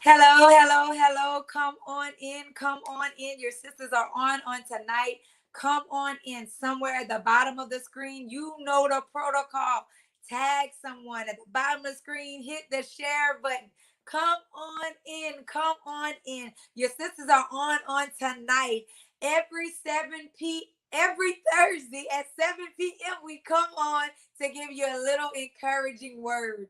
Hello, hello, hello. Come on in. Come on in. Your sisters are on tonight. Come on in. Somewhere at the bottom of the screen, you know the protocol. Tag someone at the bottom of the screen. Hit the share button. Come on in. Come on in. Your sisters are on tonight. Every 7 p. Every Thursday at 7 p.m. we come on to give you a little encouraging word.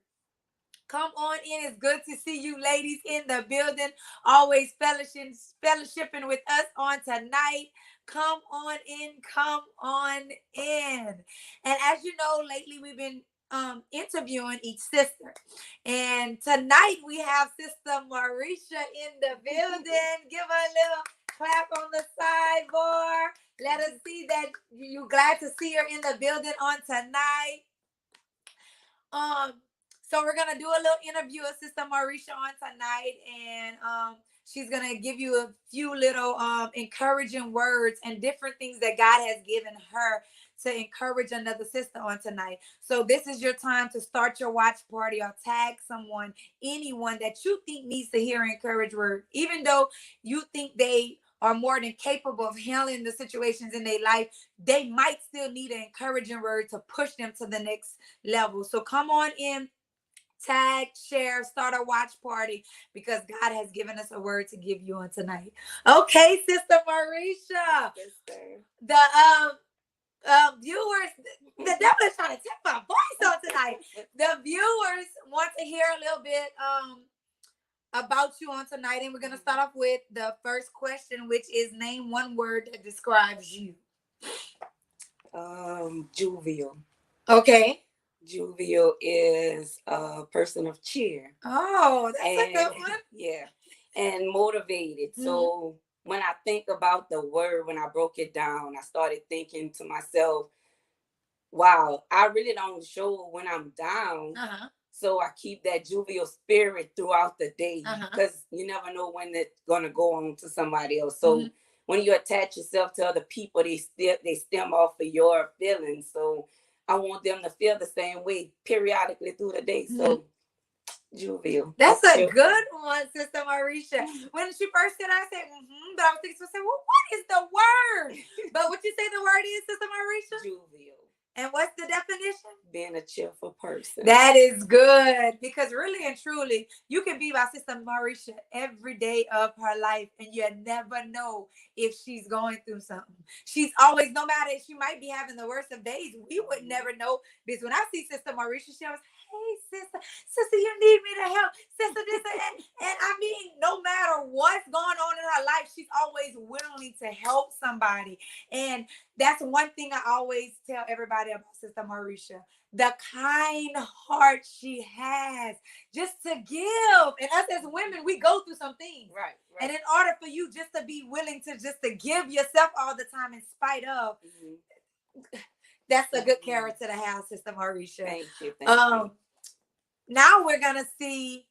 Come on in. It's good to see you ladies in the building. Always fellowshipping with us on tonight. Come on in. Come on in. And as you know, lately we've been interviewing each sister. And tonight we have Sister Marisha in the building. Give her a little clap on the sidebar. Let us see that you're glad to see her in the building on tonight. So we're gonna do a little interview with Sister Marisha on tonight, and she's gonna give you a few little encouraging words and different things that God has given her to encourage another sister on tonight. So this is your time to start your watch party or tag someone, anyone that you think needs to hear an encouraging word, even though you think they are more than capable of handling the situations in their life, they might still need an encouraging word to push them to the next level. So come on in, tag, share, start a watch party, because God has given us a word to give you on tonight. Okay, Sister Marisha. The viewers, the devil is trying to take my voice on tonight. The viewers want to hear a little bit about you on tonight, and we're going to start off with the first question, which is name one word that describes you. Jovial. Okay. Jovial is a person of cheer. Oh, that's a good one. Yeah, and motivated. Mm-hmm. So when I think about the word, when I broke it down, I started thinking to myself, wow, I really don't show when I'm down. Uh-huh. So I keep that jovial spirit throughout the day, because you never know when it's gonna go on to somebody else. So when you attach yourself to other people, they stem off of your feelings. So I want them to feel the same way periodically through the day. So jovial. That's a good one, Sister Marisha. When she first said, I said, but I was thinking, well, what is the word? But what you say the word is, Sister Marisha? Jovial. And what's the definition? Being a cheerful person. That is good, because really and truly, you can be my Sister Marisha every day of her life, and you never know if she's going through something. She's always, no matter if she might be having the worst of days, we would never know. Because when I see Sister Marisha, she always, hey, sister, you need me to help, sister, this and I mean, no matter what's going on in her life, she's always willing to help somebody. And that's one thing I always tell everybody about Sister Marisha. The kind heart she has just to give. And us as women, we go through some things. Right. And in order for you just to be willing to just to give yourself all the time in spite of, that's a good character to have, Sister Marisha. Thank you. Now we're going to see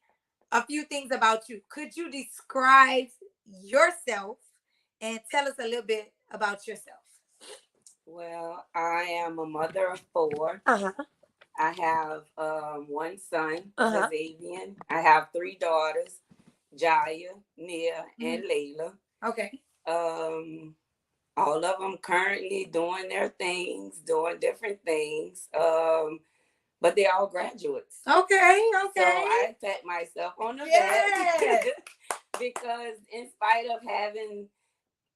a few things about you. Could you describe yourself and tell us a little bit about yourself? Well, I am a mother of 4. I have one son, Xavier. I have 3 daughters, Jaya, Nia, and Layla. Okay. All of them currently doing their things, doing different things. But they're all graduates. Okay. So I pat myself on the back because in spite of having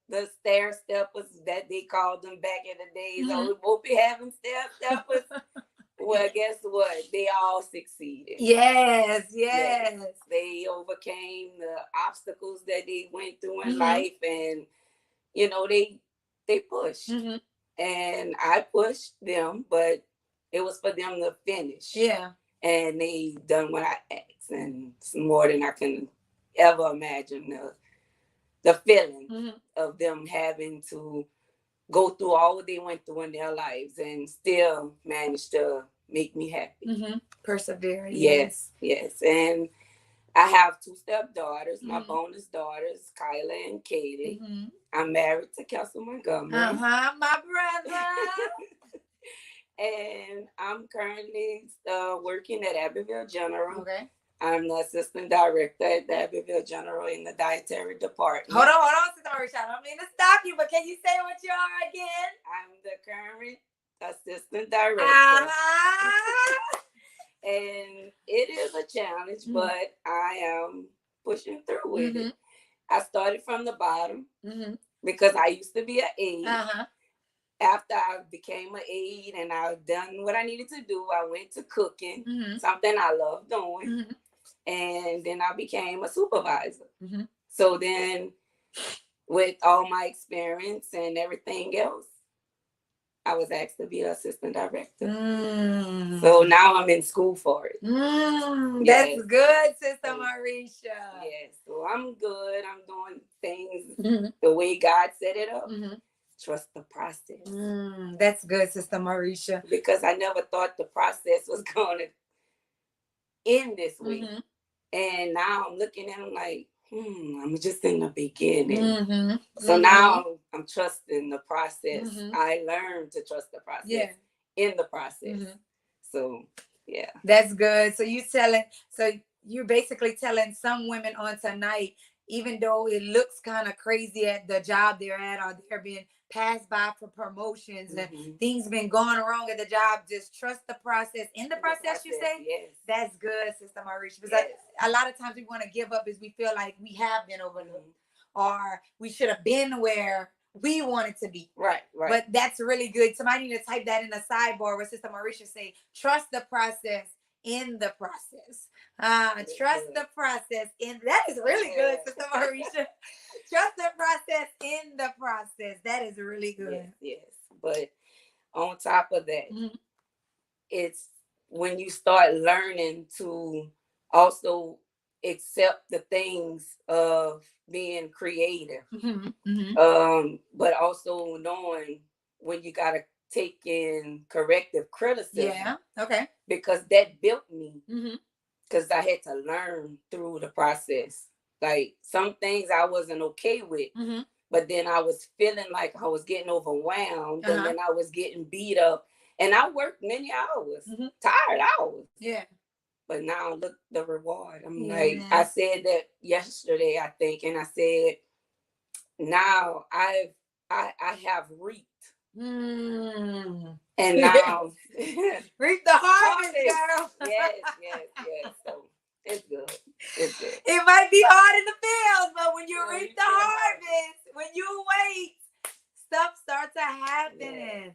the stair steppers that they called them back in the days, we won't be having stair steppers. Well, guess what? They all succeeded. Yes. They overcame the obstacles that they went through in life, and they pushed. And I pushed them, but it was for them to finish. Yeah. And they done what I asked, and it's more than I can ever imagine. The feeling of them having to go through all what they went through in their lives and still manage to make me happy. Persevere. Yes. And I have 2 stepdaughters, my bonus daughters, Kyla and Katie. I'm married to Kelsey Montgomery. My brother. And I'm currently working at Abbeville General. Okay. I'm the assistant director at the Abbeville General in the dietary department. Hold on, Sister Marisha. I don't mean to stop you, but can you say what you are again? I'm the current assistant director. And it is a challenge, but I am pushing through with it. I started from the bottom because I used to be an aide. After I became an aide and I've done what I needed to do, I went to cooking, something I love doing. And then I became a supervisor. So then with all my experience and everything else, I was asked to be an assistant director. So now I'm in school for it. That's good, Sister Marisha. Yes, so I'm good. I'm doing things the way God set it up. Trust the process. That's good, Sister Marisha. Because I never thought the process was going to end this way. And now I'm looking at them like, I'm just in the beginning. So now I'm trusting the process. I learned to trust the process in the process. So, yeah. That's good. So you're basically telling some women on tonight, even though it looks kind of crazy at the job they're at, or they're being passed by for promotions and things been going wrong at the job, just trust the process. In the process, you say? Yes. That's good, Sister Marisha. Because a lot of times we want to give up is we feel like we have been overlooked or we should have been where we wanted to be. Right. But that's really good. Somebody need to type that in the sidebar where Sister Marisha say, trust the process in the process. Trust the process in. That is really good, Sister Marisha. Trust the process in the process. That is really good. Yes. But on top of that, it's when you start learning to also accept the things of being creative, but also knowing when you got to take in corrective criticism. Yeah. Okay. Because that built me. Because I had to learn through the process. Like some things I wasn't okay with, but then I was feeling like I was getting overwhelmed, and then I was getting beat up, and I worked many hours, tired hours. Yeah. But now look the reward. I'm like, I said that yesterday, I think, and I said, now I have reaped. And now reap the harvest, girl. Yes. So it's good. It might be hard in the field, but when you reap the harvest, when you wait, stuff starts to happen.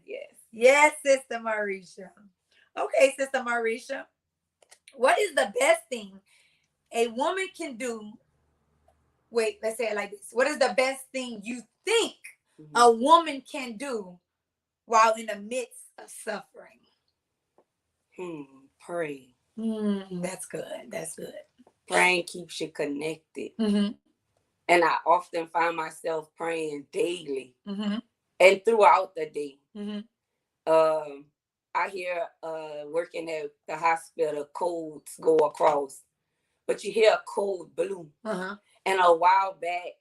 Yes, Sister Marisha. Okay, Sister Marisha. What is the best thing a woman can do? Wait, let's say it like this. What is the best thing you think a woman can do while in the midst of suffering? Pray. That's good. Praying keeps you connected. And I often find myself praying daily and throughout the day. I hear working at the hospital, codes go across, but you hear a code blue. And a while back,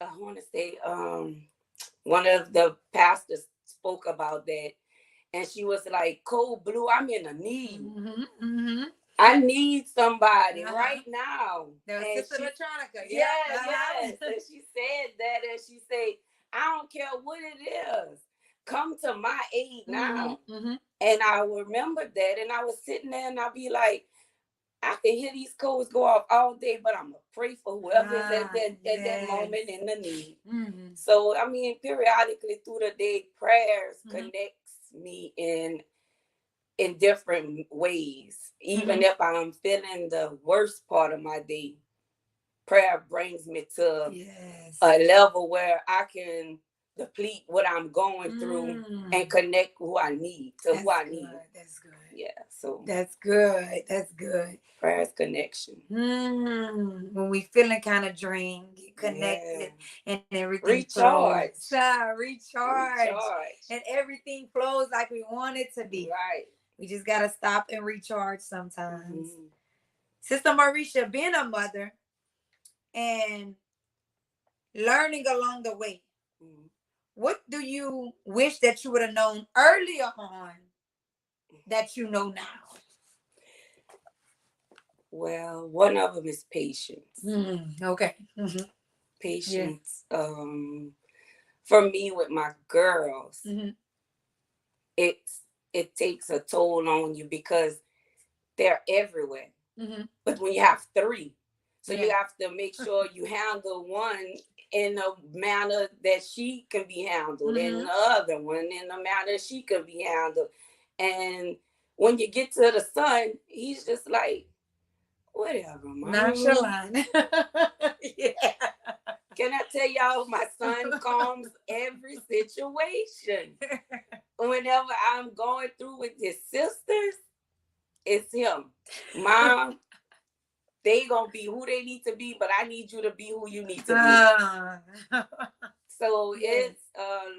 I want to say one of the pastors spoke about that, and she was like, code blue, I'm in a need. I need somebody right now. That was Sister Electronica. Yes. And she said that, and she said, I don't care what it is. Come to my aid now. And I remember that, and I was sitting there, and I'd be like, I can hear these codes go off all day, but I'm going to pray for whoever is at that moment in the need. So, I mean, periodically through the day, prayers connects me in different ways. Even if I'm feeling the worst part of my day, prayer brings me to a level where I can deplete what I'm going through and connect who I need to who I need. That's good. Yeah, so that's good. Prayer is connection. When we feeling kind of drained, get connected, and everything recharge. Recharge, and everything flows like we want it to be. Right. We just gotta stop and recharge sometimes. Sister Marisha, being a mother and learning along the way, what do you wish that you would have known earlier on that you know now? Well, one of them is patience. Okay. Mm-hmm. Yeah. Patience. For me with my girls, Mm-hmm. it's it takes a toll on you because they're everywhere. Mm-hmm. But when you have three, so Yeah. you have to make sure you handle one in a manner that she can be handled, Mm-hmm. and the other one in a manner she can be handled. And when you get to the son, he's just like, whatever, mom. Nonchalant. Yeah. Can I tell y'all, my son calms every situation. Whenever I'm going through with his sisters, it's him. Mom, they gonna be who they need to be, but I need you to be who you need to be. So Yeah. it's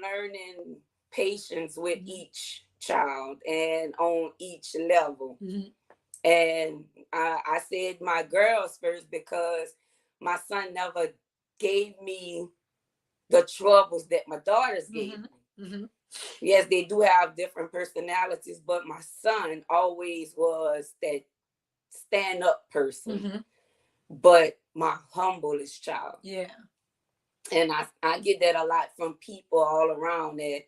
learning patience with each child and on each level. Mm-hmm. And I said my girls first because my son never gave me the troubles that my daughters gave me. Mm-hmm. Yes, they do have different personalities, but my son always was that stand up person, Mm-hmm. but my humblest child. Yeah. And I get that a lot from people all around that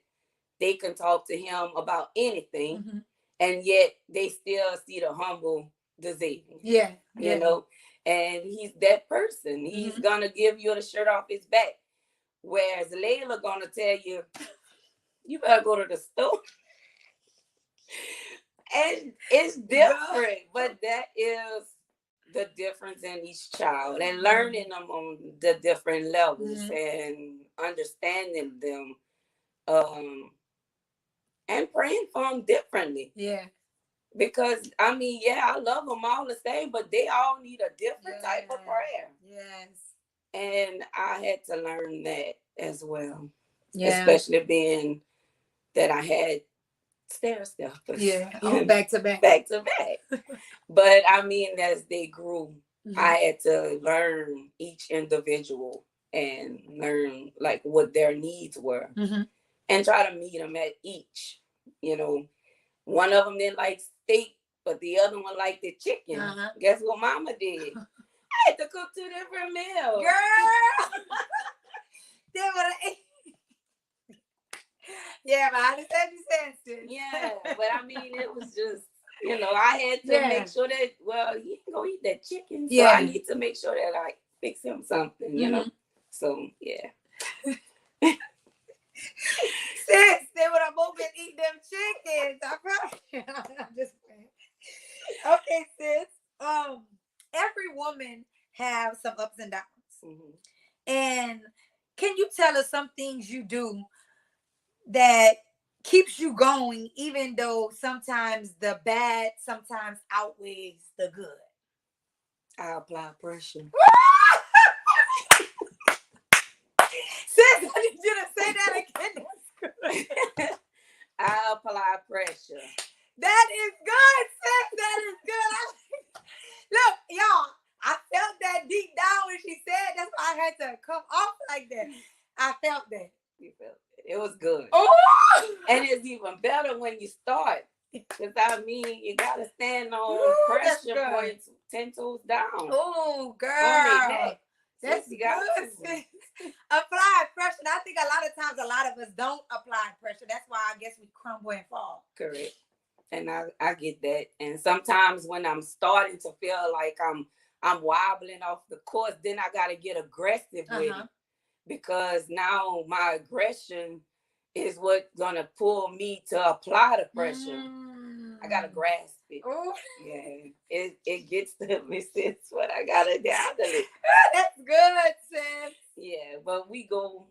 they can talk to him about anything, Mm-hmm. and yet they still see the humble Xavier. Yeah. You know, and he's that person. He's gonna give you the shirt off his back. Whereas Layla gonna tell you, you better go to the store. And it's different, but that is the difference in each child and learning them on the different levels and understanding them, and praying for them differently. Yeah. Because I mean, yeah, I love them all the same, but they all need a different type of prayer. Yes. And I had to learn that as well. Yeah. Especially being that I had stair steppers. Yeah. Oh, back to back. Back to back. But I mean, as they grew, I had to learn each individual and learn like what their needs were and try to meet them at each. You know, one of them didn't like steak, but the other one liked the chicken. Guess what mama did? I had to cook 2 different meals. Girl! They would have. Yeah, but I understand you saying, sis. Yeah, but I mean, it was just, you know, I had to make sure that, well, he ain't gonna eat that chicken, so I need to make sure that I fix him something, you know. So yeah. Sis, they would have both been eating them chickens. I promise. I'm just playing. Okay, sis. Every woman have some ups and downs. And can you tell us some things you do that keeps you going, even though sometimes the bad sometimes outweighs the good? I apply pressure. Sis, I need you to say that again. That's good. I apply pressure. That is good, sis. That is good. Look, y'all, I felt that deep down when she said that's why I had to come off like that. I felt that. You felt it. It was good. Oh! And it's even better when you start. Because I mean, you got to stand on pressure points 10 toes down. Oh, girl. On their neck. That's good. Apply pressure. I think a lot of times, a lot of us don't apply pressure. That's why I guess we crumble and fall. Correct. And I get that. And sometimes when I'm starting to feel like I'm wobbling off the course, then I got to get aggressive with it. Because now my aggression is what's going to pull me to apply the pressure. I got to grasp it. Ooh. Yeah. It gets to me, sis, but I got to handle it. That's good, sis. Yeah, but we go,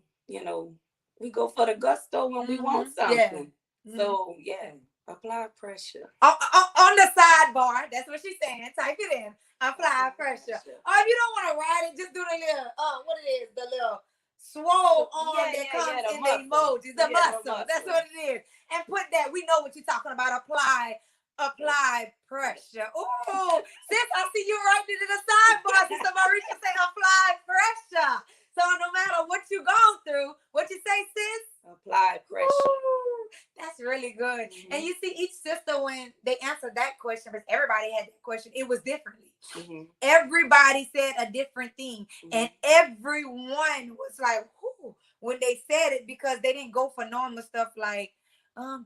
we go for the gusto when we want something. Yeah. So, yeah, apply pressure. On the sidebar, that's what she's saying. Type it in. Apply pressure. Or if you don't want to write it, just do the little, what it is, the little swole on that comes in the emojis, the muscle. That's what it is. And put that, we know what you're talking about. Apply pressure. Oh, sis, I see you writing it in the sidebar. Sister Marisha say apply pressure. So no matter what you go through, what you say, sis? Apply pressure. Ooh, that's really good. And you see, each sister, when they answered that question, because everybody had that question, it was differently. Mm-hmm. Everybody said a different thing. Mm-hmm. And everyone was like, whoo, when they said it, because they didn't go for normal stuff like,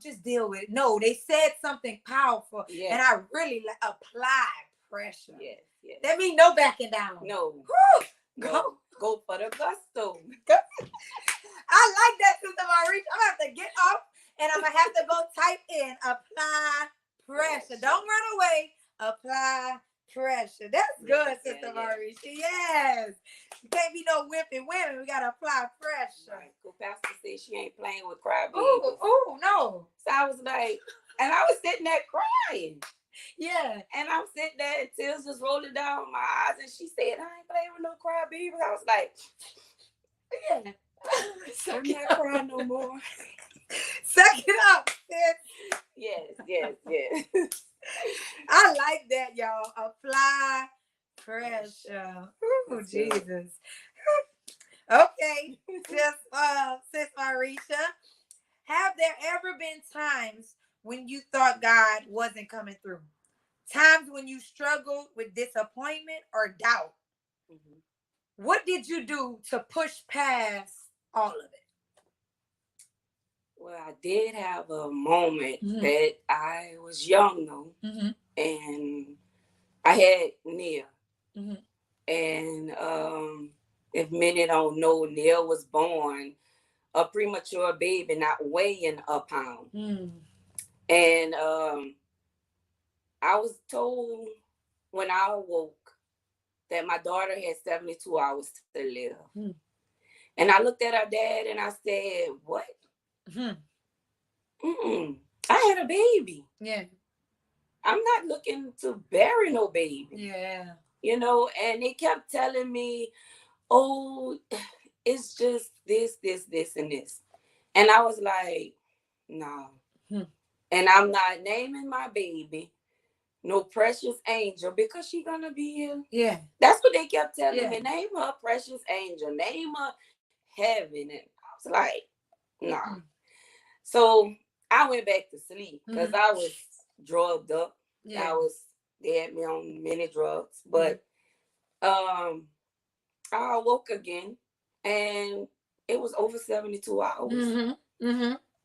just deal with it. No, they said something powerful. Yes. And I really applied pressure. Yes, yes. That means no backing down. No. Woo, No. Go for the gusto. I like that, Sister Maurice. I'm going to have to get off and I'm going to have to go type in apply pressure. Don't run away. Apply pressure. That's good, Sister Maurice. Yes. You can't be no whipping women. We got to apply pressure. Right. So Pastor said she ain't playing with crybabies. Oh, no. So I was like, and I was sitting there crying. Yeah. And I'm sitting there and tears just rolling down my eyes. And she said, I ain't playing with no crybabies. I was like, yeah. I'm not crying no more. Suck it up, sis. Yes. I like that, y'all. Apply pressure. Oh, Jesus. Okay, Sis Marisha, have there ever been times when you thought God wasn't coming through? Times when you struggled with disappointment or doubt? Mm-hmm. What did you do to push past all of it? Well, I did have a moment that I was young, though, and I had Nia. And if many don't know, Nia was born a premature baby, not weighing a pound. And I was told when I awoke that my daughter had 72 hours to live. And I looked at her dad and I said, what? I had a baby. Yeah. I'm not looking to bury no baby. Yeah. You know, and they kept telling me, oh, it's just this, and this. And I was like, no. And I'm not naming my baby no Precious Angel because she's going to be here. Yeah. That's what they kept telling me. Name her Precious Angel. Name her Heaven. And I was like, nah. So I went back to sleep because I was drugged up. Yeah. They had me on many drugs. But I woke again and it was over 72 hours.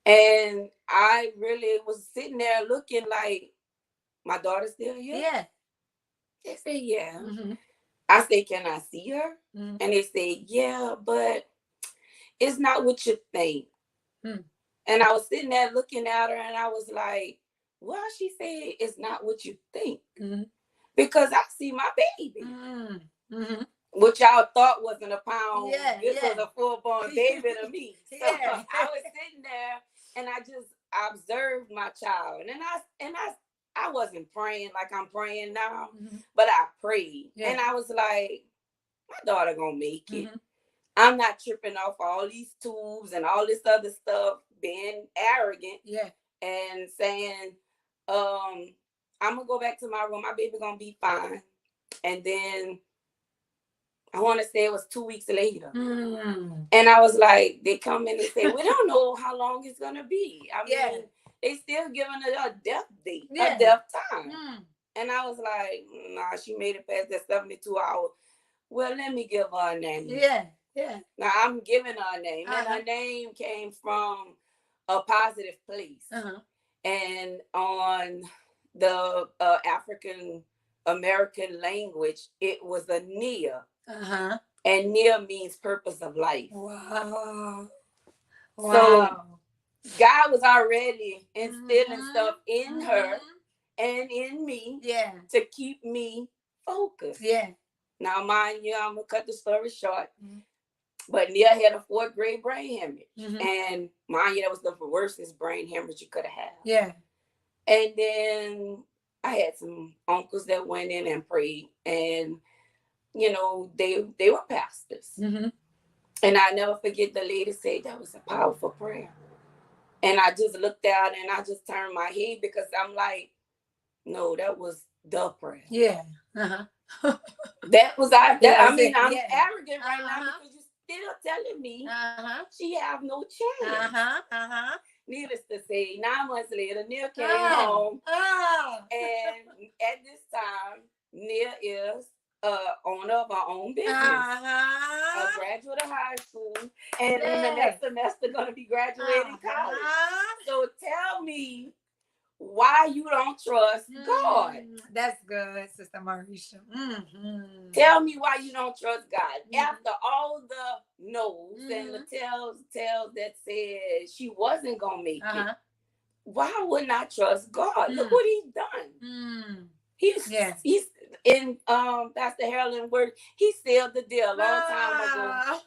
And I really was sitting there looking like, my daughter's still here? Yeah. They said, yeah. I said, can I see her? And they said, yeah, but it's not what you think. And I was sitting there looking at her and I was like, well, she said, it's not what you think. Because I see my baby. Which y'all thought wasn't a pound. This was a full-born baby to me. So I was sitting there and I just observed my child. And I wasn't praying like I'm praying now, but I prayed. And I was like, my daughter gonna make it. I'm not tripping off all these tubes and all this other stuff, being arrogant and saying, I'm gonna go back to my room. My baby gonna be fine. And then I want to say it was 2 weeks later. And I was like, they come in and say, we don't know how long it's gonna be. I mean, they still giving it a death date, a death time. And I was like, nah, she made it past that 72 hours. Well, let me give her a name. Now I'm giving her a name. And her name came from a positive place. And on the African American language, it was a Nia. And Nia means purpose of life. Wow. So God was already instilling stuff in her and in me to keep me focused. Now, mind you, I'm going to cut the story short. But Nia had a 4th grade brain hemorrhage. And mind you, that was the worstest brain hemorrhage you could have had. And then I had some uncles that went in and prayed. And, you know, they were pastors. And I never forget the lady said that was a powerful prayer. And I just looked out and I just turned my head because I'm like, no, that was the prayer. That was I'm arrogant right now because you're still telling me she have no chance. needless to say, 9 months later, Nia came home. And at this time, Nia is owner of our own business, a graduate of high school, and in the next semester going to be graduating college. So tell me why you don't trust God. That's good, Sister Marisha. Mm-hmm. Tell me why you don't trust God. After all the no's and the tells that said she wasn't going to make it, why wouldn't I trust God? Look what he's done. He's in Pastor Harlan word, he sealed the deal a long time ago.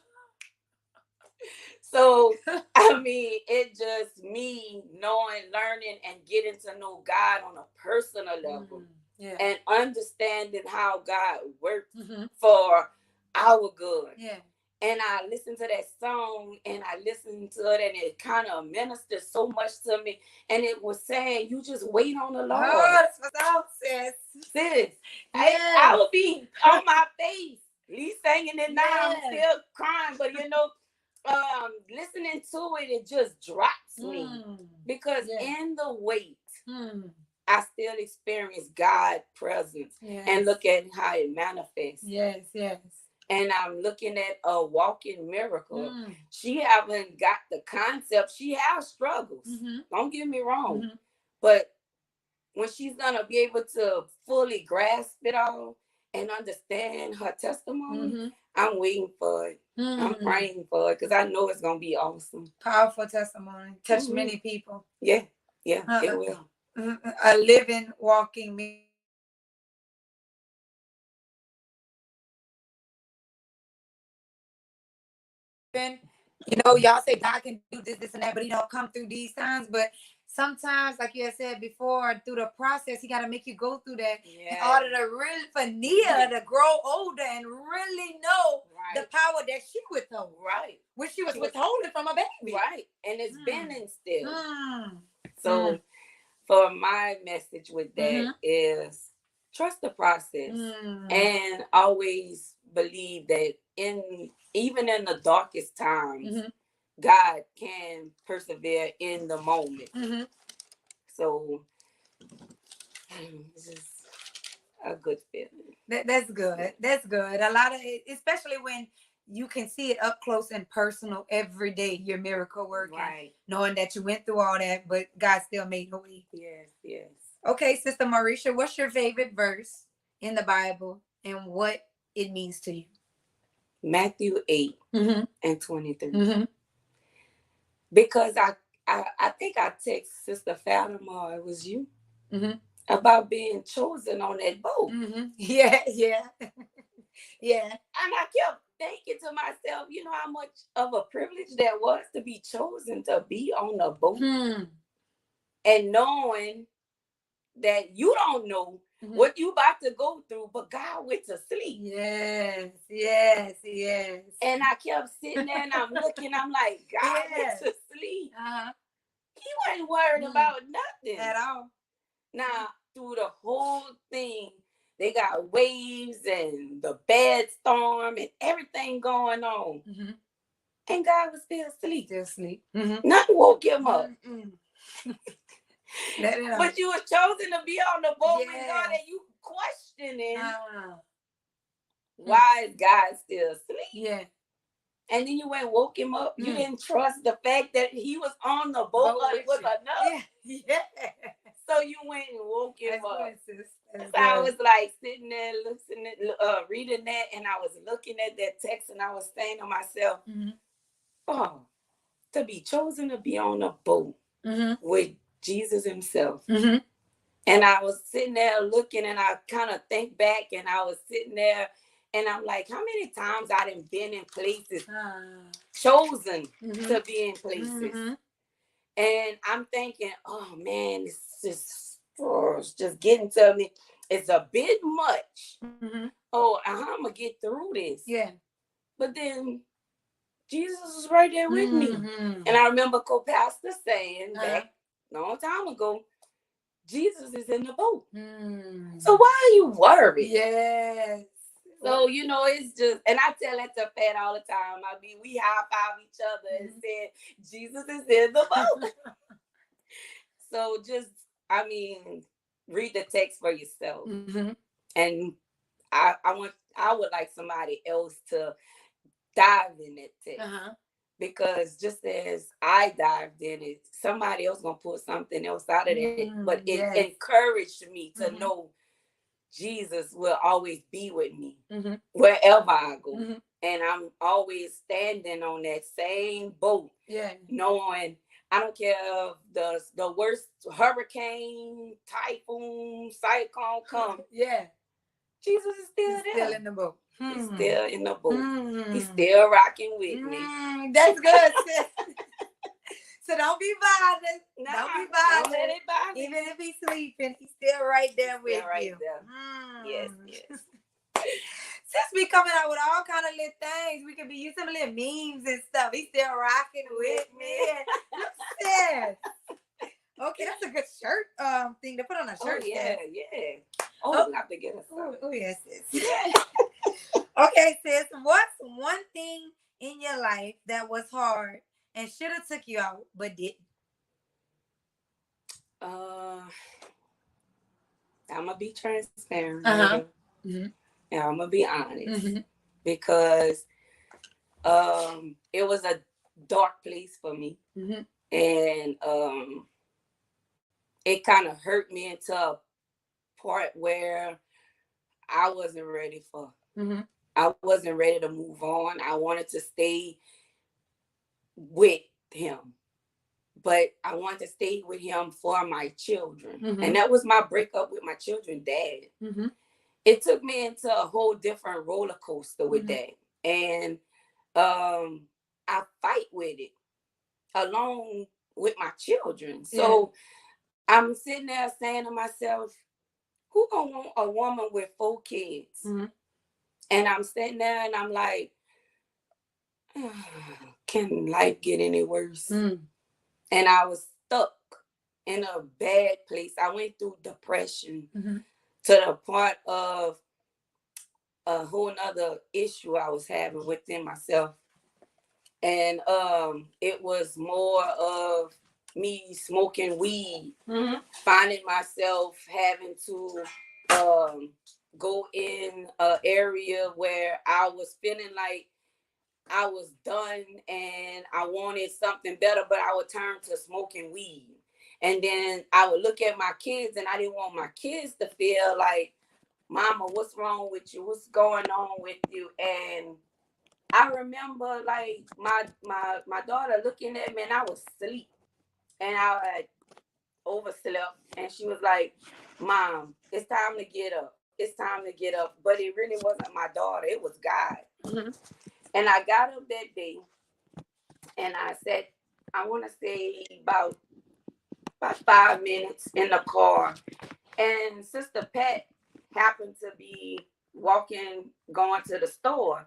So I mean, it just me knowing, learning, and getting to know God on a personal level, and understanding how God works for our good. And I listened to that song, and I listened to it, and it kind of ministered so much to me. And it was saying, "You just wait on the Lord." Oh, that's what's out, sis. I would be on my face, Lee singing it now. I'm still crying, but listening to it, it just drops me because in the wait, I still experience God's presence and look at how it manifests. And I'm looking at a walking miracle. She haven't got the concept. She has struggles. Don't get me wrong. But when she's going to be able to fully grasp it all and understand her testimony, I'm waiting for it. I'm praying for it because I know it's going to be awesome. Powerful testimony. Touch many people. Yeah, it will. A living, walking miracle. Y'all say God can do this, and that, but he don't come through these times. But sometimes, like you had said before, through the process, he got to make you go through that in order to really, for Nia to grow older and really know the power that she withheld. Which she was withholding from a baby. And it's been instilled. So, for my message with that is trust the process and always believe that even in the darkest times, God can persevere in the moment. So this is a good feeling. That's good. That's good. A lot of it, especially when you can see it up close and personal every day, your miracle working. Knowing that you went through all that, but God still made a way. Yes. Okay, Sister Marisha, what's your favorite verse in the Bible and what it means to you? Matthew 8 and 23. Because I think I text Sister Fatima, it was you, about being chosen on that boat. Yeah. And I kept thinking to myself, you know how much of a privilege that was to be chosen to be on the boat. And knowing that you don't know what you about to go through, but God went to sleep. Yes. And I kept sitting there and I'm looking, I'm like, God went to sleep. He wasn't worried about nothing at all. Now, through the whole thing, they got waves and the bad storm and everything going on. And God was still asleep. Nothing woke him up. But you were chosen to be on the boat with God, and you questioning why is God still asleep? And then you went and woke him up. You didn't trust the fact that he was on the boat was enough. So you went and woke him up. So I was like sitting there listening, reading that, and I was looking at that text, and I was saying to myself, "Oh, to be chosen to be on a boat with Jesus himself." And I was sitting there looking, and I kind of think back, and I was sitting there, and I'm like, how many times I done been in places, chosen to be in places. And I'm thinking, oh man, it's just getting to me. It's a bit much. Oh, I'm going to get through this. But then Jesus was right there with me. And I remember co-pastor saying back a long time ago, Jesus is in the boat. So why are you worried? So, it's just, and I tell that to Pat all the time. We high five each other and say, Jesus is in the boat. So just, read the text for yourself. And I would like somebody else to dive in that text. Because just as I dived in it, somebody else gonna pull something else out of it. But it encouraged me to know Jesus will always be with me wherever I go. And I'm always standing on that same boat, knowing I don't care if the worst hurricane, typhoon, cyclone come. Jesus is still there. Still in the boat. He's still in the boat. He's still rocking with me. That's good, sis. So don't be bothered. Nah, don't be bothered. Don't let it bother you. Even if he's sleeping, he's still right there with you. Yes. Since we coming out with all kind of little things, we could be using little memes and stuff. He's still rocking with me. Sis. Okay, that's a good shirt thing to put on a shirt. Oh, yeah. We'll have to get us some. Oh, yes, sis. Okay, sis, what's one thing in your life that was hard and should have took you out but didn't? I'm gonna be transparent. And I'm gonna be honest because it was a dark place for me, and it kind of hurt me into a part where I wasn't ready for. I wasn't ready to move on. I wanted to stay with him, but I wanted to stay with him for my children. And that was my breakup with my children's dad. It took me into a whole different roller coaster with that. And I fight with it along with my children. So I'm sitting there saying to myself, who gonna want a woman with 4 kids? And I'm sitting there and I'm like, can life get any worse? And I was stuck in a bad place. I went through depression to the point of a whole nother issue I was having within myself. And it was more of me smoking weed, finding myself having to go in an area where I was feeling like I was done and I wanted something better, but I would turn to smoking weed. And then I would look at my kids and I didn't want my kids to feel like, Mama, what's wrong with you? What's going on with you? And I remember like my daughter looking at me and I was asleep and I had overslept and she was like, Mom, it's time to get up. It's time to get up. But it really wasn't my daughter. It was God. And I got up that day and I sat, I want to say about 5 minutes in the car. And Sister Pat happened to be walking, going to the store.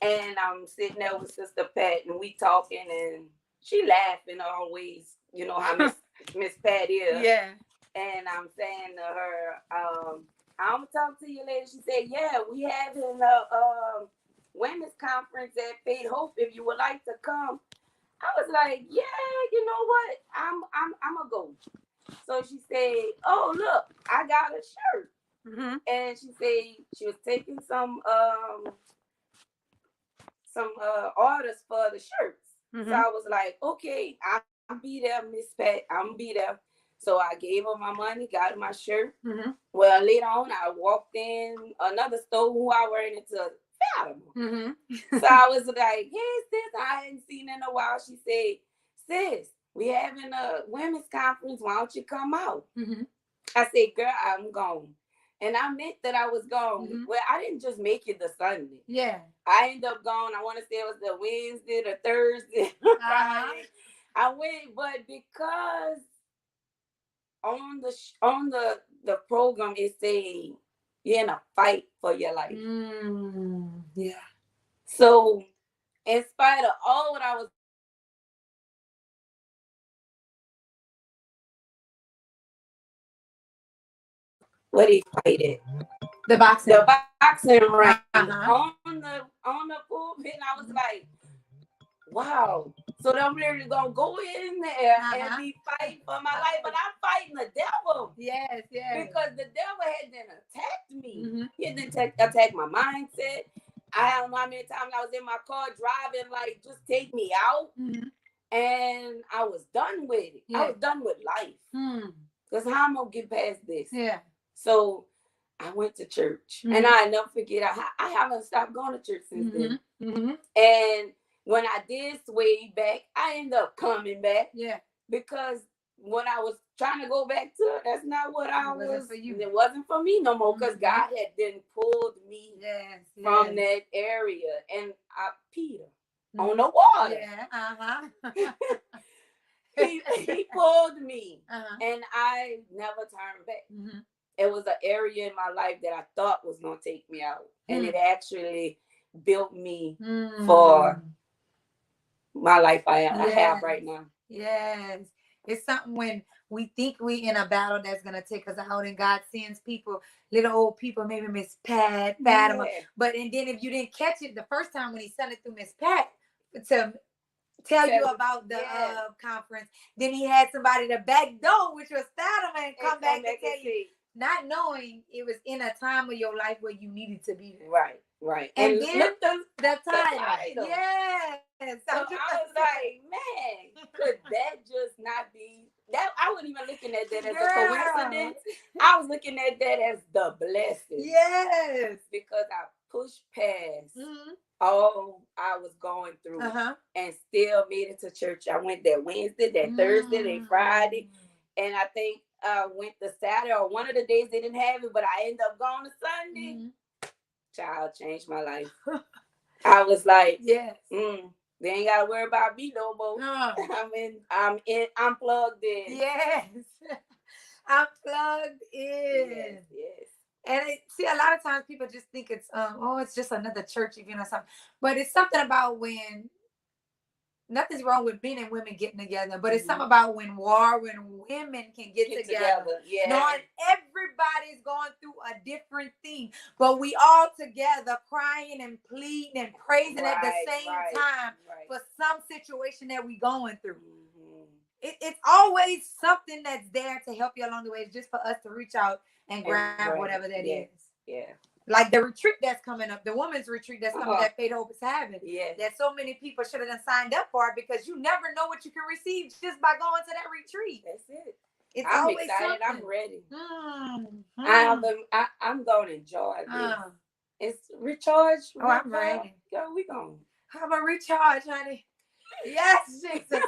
And I'm sitting there with Sister Pat and we talking and she laughing always, you know how Miss Pat is. And I'm saying to her, I'm gonna talk to you later. She said, yeah, we having a women's conference at Faith Hope if you would like to come. I was like, yeah, you know what? I'm gonna go. So she said, oh, look, I got a shirt. And she said she was taking some orders for the shirts. So I was like, okay, I'll be there, Miss Pat. I'm be there. So I gave her my money, got her my shirt. Well, later on, I walked in another store who I ran into Fatima. So I was like, hey, sis, I hadn't seen her in a while. She said, sis, we having a women's conference. Why don't you come out? I said, girl, I'm gone. And I meant that I was gone. Well, I didn't just make it the Sunday. I ended up gone. I want to say it was the Wednesday, the Thursday, Friday. I went, but because on the program it say you're in a fight for your life. So in spite of all what I was, what he fight it. The boxing ring Uh-huh. on the pulpit. And I was like, wow. So I'm literally gonna go in there and be fighting for my life, but I'm fighting the devil. Yes, yes. Because the devil had then attacked me. He had then attacked my mindset. I don't know how many times I was in my car driving, like, just take me out. And I was done with it. I was done with life. Because how am I gonna get past this? Yeah. So I went to church. And I never forget, I haven't stopped going to church since then. And when I did sway back, I ended up coming back. Yeah. Because when I was trying to go back to it, that's not what I was. For you. It wasn't for me no more, because God had then pulled me from that area. And Peter on the water. Yeah. he pulled me, and I never turned back. It was an area in my life that I thought was going to take me out, and it actually built me for my life I have right now. Yes. It's something when we think we in a battle that's going to take us out, and God sends people, little old people, maybe Miss Pat, Fatima. But and then if you didn't catch it the first time when he sent it through Miss Pat to tell you about the conference, then he had somebody to back door, which was Fatima, and come back and tell you, not knowing it was in a time of your life where you needed to be there. Right. And then look the title. Yes. So I was like, man, could that just not be that? I wasn't even looking at that as a coincidence. I was looking at that as the blessing. Yes. Because I pushed past all I was going through and still made it to church. I went that Wednesday, that Thursday, that Friday. And I think I went the Saturday or one of the days they didn't have it, but I ended up going to Sunday. Child, changed my life. I was like, yes. They ain't gotta worry about me no more. I'm plugged in. Yes. I'm plugged in. Yes. And see, a lot of times people just think it's it's just another church event or something. But it's something about when nothing's wrong with men and women getting together, but it's something about when women can get together. Knowing everybody's going through a different thing, but we all together crying and pleading and praising at the same time for some situation that we going through. It's always something that's there to help you along the way. It's just for us to reach out and grab whatever that is. Yeah. Like the retreat that's coming up, the women's retreat that's coming that Faith Hope is having. That so many people should have done signed up for, because you never know what you can receive just by going to that retreat. That's it. It's I'm always excited. something. I'm ready. I'm going to enjoy this. It's recharge. I'm ready. Girl, we going. I'm going to recharge, honey. Yes, Jesus.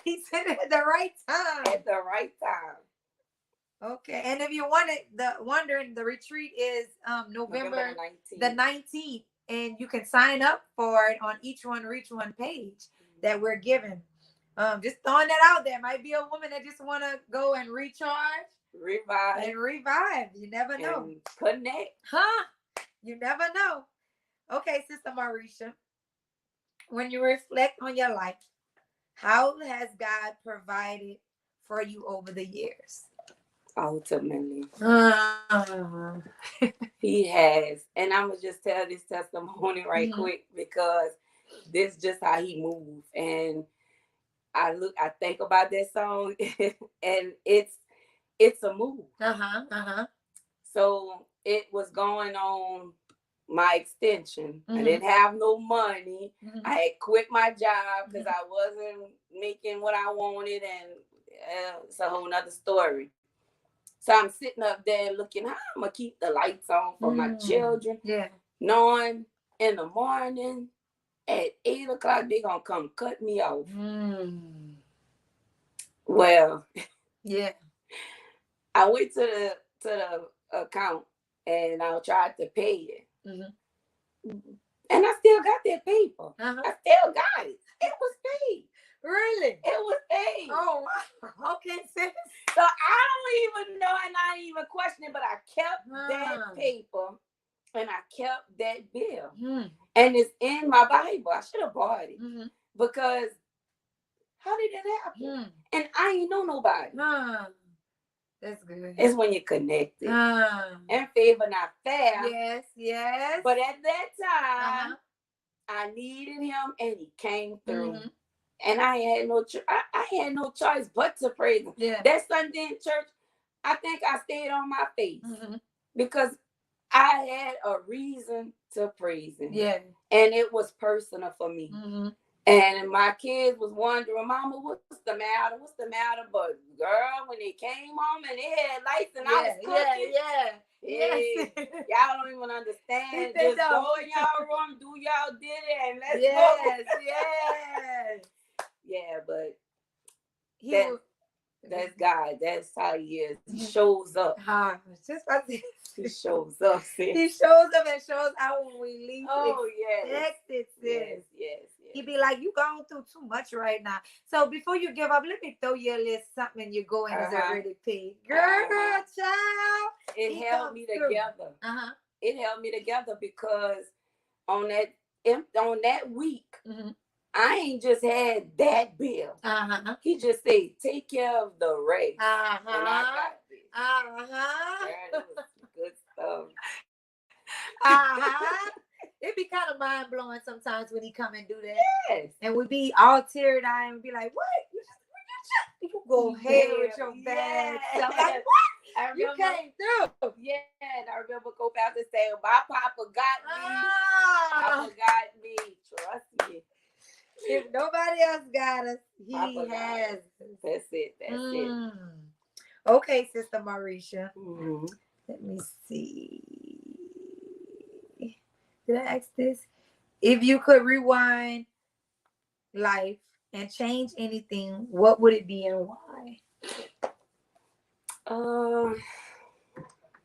He said it at the right time. At the right time. Okay, and if you're wondering, the retreat is November the 19th, and you can sign up for it on Each One Reach One page that we're giving. Just throwing that out there. Might be a woman that just want to go and recharge, revive. You never know. And connect. You never know. Okay, Sister Marisha, when you reflect on your life, how has God provided for you over the years? Ultimately, he has. And I'm gonna just tell this testimony right quick, because this is just how he moved. And I think about that song and it's a move. So it was going on my extension. I didn't have no money. I had quit my job because I wasn't making what I wanted, and it's a whole nother story. So I'm sitting up there looking, how I'm going to keep the lights on for my children. Knowing in the morning at 8 o'clock, they're going to come cut me off. Well, I went to the account and I tried to pay it. And I still got that paper. I still got it. It was paid. Really? It was paid. Oh, wow. Okay, sis. So I don't even know, and I didn't even question it, but I kept that paper and I kept that bill. And it's in my Bible. I should have bought it. Because how did it happen? And I ain't know nobody. That's good. It's when you're connected. And favor not fair. Yes, yes. But at that time, I needed him, and he came through. And I had I had no choice but to praise him. Yeah. That Sunday in church, I think I stayed on my face because I had a reason to praise him. Yeah. And it was personal for me. And my kids was wondering, Mama, what's the matter? What's the matter? But girl, when they came home and they had lights and I was cooking. Yes. Y'all don't even understand. Just go in y'all room, do y'all did it, and let's go. Yes. Yeah, but He that's God. That's how he is. He shows up. Just about to He shows up. He shows up and shows out when we least expect it, sis. Yes. He be like, you going through too much right now. So before you give up, let me throw you a little something you're going is already paid. Girl, child. It held me together. It held me together because on that week, I ain't just had that bill. He just said, take care of the rest. And I got this. Girl, it was good stuff. It be kind of mind blowing sometimes when he come and do that. Yes. And we be all teary eyed and be like, what? You go ahead with your bad stuff. Like, what? You came through. Yeah, and I remember go back and say, my papa got me. Papa got me. Trust me. If nobody else got us, he Papa has. That's it. That's it. Okay, Sister Marisha. Let me see. Did I ask this? If you could rewind life and change anything, what would it be and why?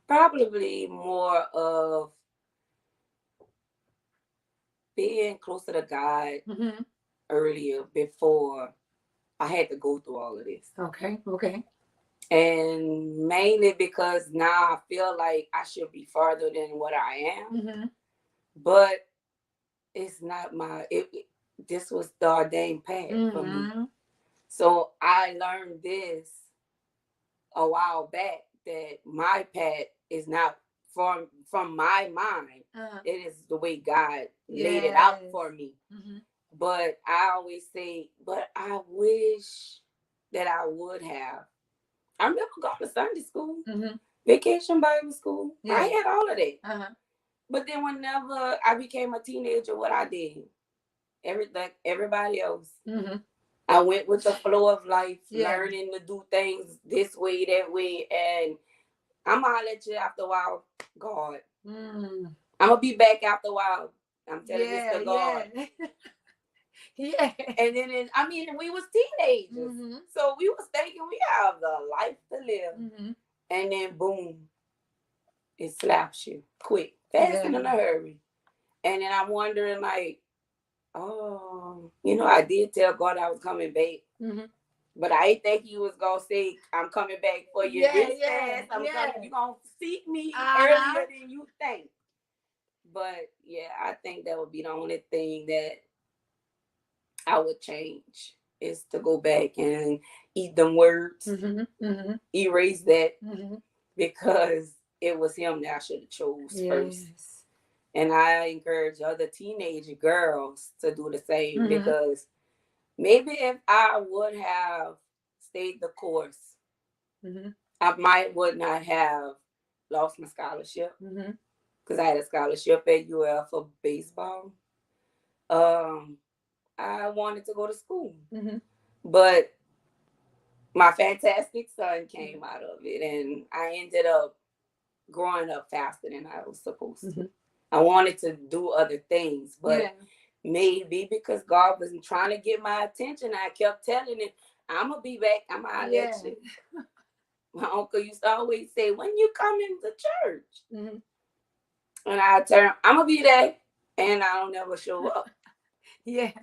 Probably more of being closer to God earlier before I had to go through all of this. Okay. And mainly because now I feel like I should be farther than what I am. But it's not this was the ordained path for me. So I learned this a while back that my path is not from my mind. It is the way God laid it out for me. But I always say, but I wish that I would have. I remember going to Sunday school, vacation Bible school. I had all of that. But then whenever I became a teenager, what I did, like everybody else, I went with the flow of life, learning to do things this way, that way. And I'm going to let you after a while, God. I'm going to be back after a while. I'm telling this to God. And then, we was teenagers. So we was thinking we have the life to live. And then, boom, it slaps you quick, fast and in a hurry. And then I'm wondering, like, I did tell God I was coming back. But I didn't think he was going to say, I'm coming back for you this fast. You're going to seek me earlier than you think. But, I think that would be the only thing that I would change is to go back and eat them words, erase that, because it was him that I should have chose first. And I encourage other teenage girls to do the same, because maybe if I would have stayed the course, I would not have lost my scholarship, because I had a scholarship at UL for baseball. I wanted to go to school, but my fantastic son came out of it, and I ended up growing up faster than I was supposed to. I wanted to do other things, but maybe because God was trying to get my attention, I kept telling him, I'm going to be back. I'm going to let you. My uncle used to always say, when you come into church? And I turn, I'm going to be there, and I don't ever show up. We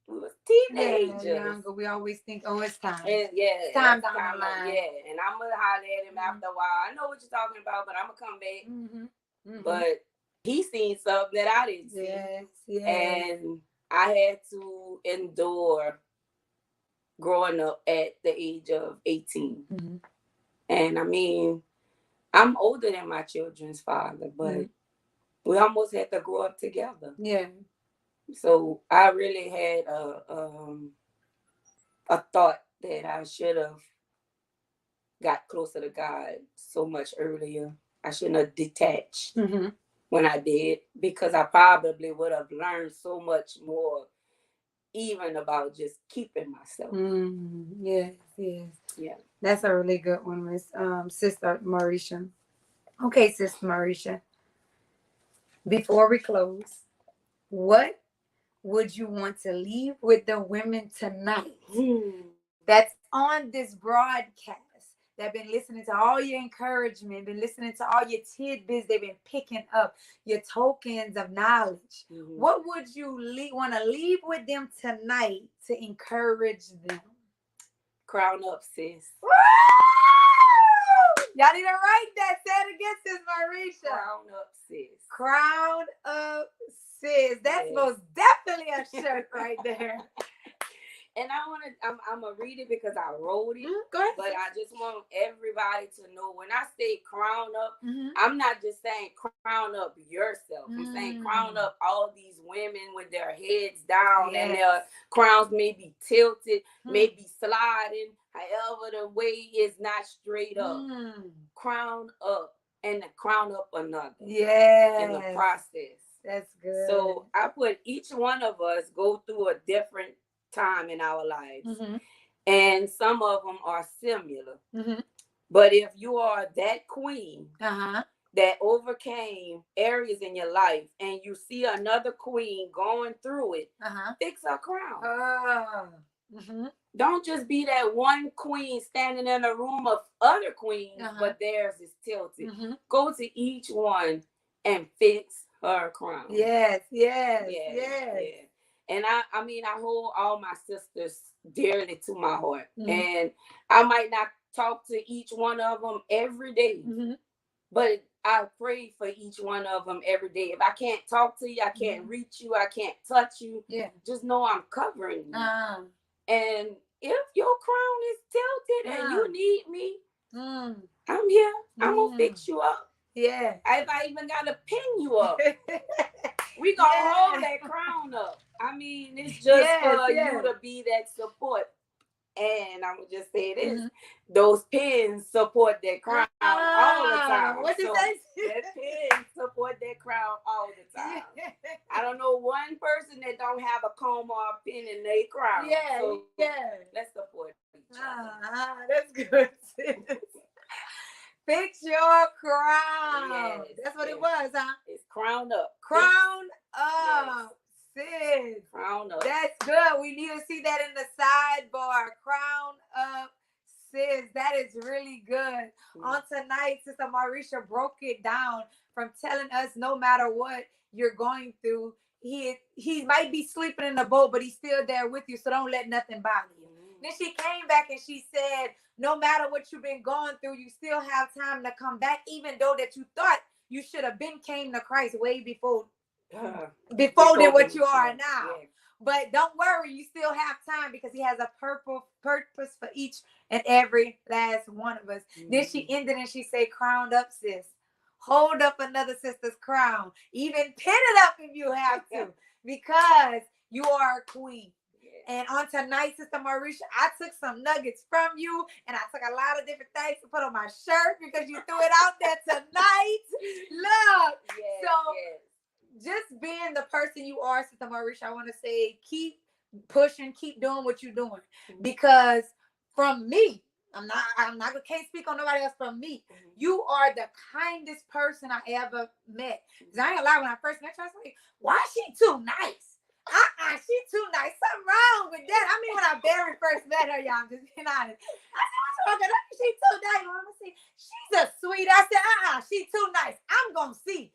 was teenagers. Younger. We always think, it's time. And it's time down the line. And I'm going to holler at him after a while. I know what you're talking about, but I'm going to come back. But he seen something that I didn't see. And I had to endure growing up at the age of 18. Mm-hmm. And I mean, I'm older than my children's father, but Mm-hmm. we almost had to grow up together. Yeah. So I really had a thought that I should have got closer to God so much earlier. I shouldn't have detached Mm-hmm. when I did, because I probably would have learned so much more, even about just keeping myself. Mm-hmm. Yes, yes. Yeah. That's a really good one, Miss Sister Marisha. Okay, Sister Marisha. Before we close, what would you want to leave with the women tonight that's on this broadcast, that been listening to all your encouragement, been listening to all your tidbits they've been picking up, your tokens of knowledge? What would you want to leave with them tonight to encourage them? Crown up, sis. Woo! Y'all need to write that. Say it again, Sis Marisha. Crown up, sis. Crown up, sis. That's most definitely a shirt right there. And I'm gonna read it because I wrote it. Go ahead. But I just want everybody to know, when I say crown up, I'm not just saying crown up yourself. I'm saying crown up all these women with their heads down and their crowns may be tilted, may be sliding, however the way is not straight up. Crown up and crown up another. Yeah. In the process. That's good. So I put each one of us go through a different time in our lives, and some of them are similar. But if you are that queen that overcame areas in your life, and you see another queen going through it, fix her crown. Don't just be that one queen standing in a room of other queens, but theirs is tilted. Go to each one and fix her crown. Yes. And I mean, I hold all my sisters dearly to my heart. And I might not talk to each one of them every day, but I pray for each one of them every day. If I can't talk to you, I can't reach you, I can't touch you, just know I'm covering you. And if your crown is tilted and you need me, I'm here. I'm going to fix you up. Yeah. If I even got to pin you up, we going to hold that crown up. I mean, it's just for you to be that support. And I'm going to just say this. Those pins support that crown all the time. What you say? That pin support that crown all the time. I don't know one person that don't have a comb or a pin in their crown. So let's support each other. That's good. Fix your crown. Yes, that's what it was, huh? It's crown up. Crown up. Sis. Crown up. That's good. We need to see that in the sidebar. Crown up, sis. That is really good. On tonight, Sister Marisha broke it down from telling us no matter what you're going through, he might be sleeping in the boat, but he's still there with you. So don't let nothing bother you. Then she came back and she said, no matter what you've been going through, you still have time to come back, even though that you thought you should have been came to Christ way before than what you are now. But don't worry, you still have time, because he has a purpose for each and every last one of us. Then she ended and she said, crowned up, sis. Hold up another sister's crown. Even pin it up if you have to, because you are a queen. And on tonight, Sister Marisha, I took some nuggets from you, and I took a lot of different things to put on my shirt because you threw it out there tonight. Look. Just being the person you are, Sister Marisha, I want to say, keep pushing, keep doing what you're doing. Because from me, can't speak on nobody else. From me, you are the kindest person I ever met. Because I ain't gonna lie, when I first met you, I was like, why is she too nice? She too nice. Something wrong with that. I mean, when I very first met her, y'all, I'm just being honest. I said, what's wrong with her? She too nice. I'm gonna say, she's a sweet. I said, she too nice. I'm gonna see.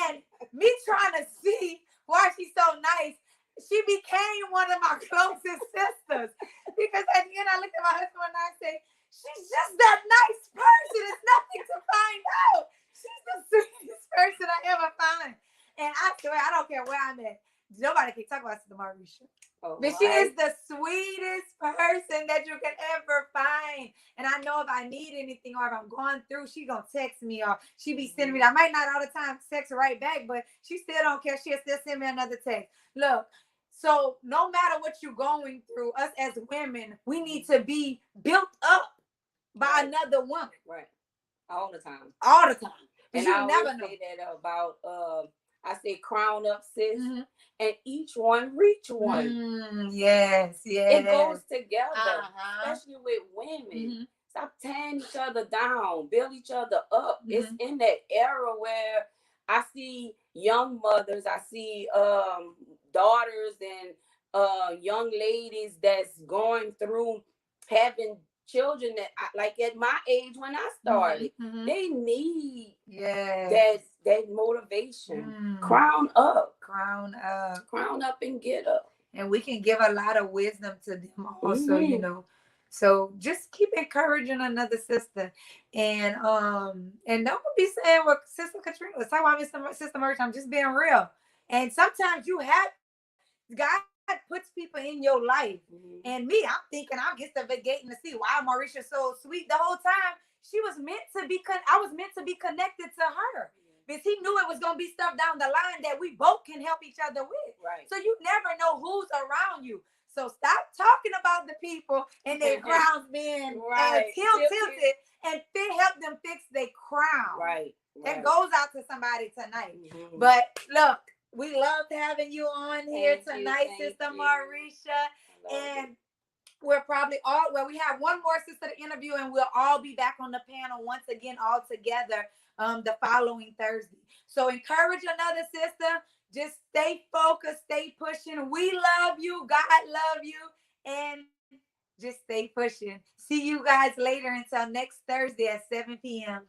And me trying to see why she's so nice, she became one of my closest sisters. Because at the end, I looked at my husband and I said, she's just that nice person. It's nothing to find out. She's the sweetest person I ever found. And I swear, I don't care where I'm at. Nobody can talk about Sister Marisha. But she is the sweetest person that you can ever find. And I know if I need anything or if I'm going through, she gonna text me or she be sending me that. I might not all the time text her right back, but she still don't care. She'll still send me another text. Look, so no matter what you're going through, us as women, we need to be built up by another woman. Right. All the time. All the time. And I always say that about I say crown up, sis, and each one reach one. Yes, yes. It goes together, especially with women. Stop tearing each other down, build each other up. It's in that era where I see young mothers, I see daughters and young ladies that's going through having children that like at my age when I started, they need that motivation. Crown up and get up. And we can give a lot of wisdom to them also, you know. So just keep encouraging another sister, and don't be saying what Sister Katrina was talking about, Sister Merch. I'm just being real, and sometimes you have God puts people in your life. And me, I'm thinking I'm just investigating to see why Marisha's so sweet. The whole time she was meant to be. I was meant to be connected to her because he knew it was gonna be stuff down the line that we both can help each other with. Right. So you never know who's around you. So stop talking about the people and their crowns being tilted and help them fix their crown. Right. That goes out to somebody tonight. But look, we loved having you on here tonight, Sister Marisha. And we're probably we have one more sister to interview, and we'll all be back on the panel once again, all together the following Thursday. So encourage another sister. Just stay focused, stay pushing. We love you. God love you. And just stay pushing. See you guys later until next Thursday at 7 p.m.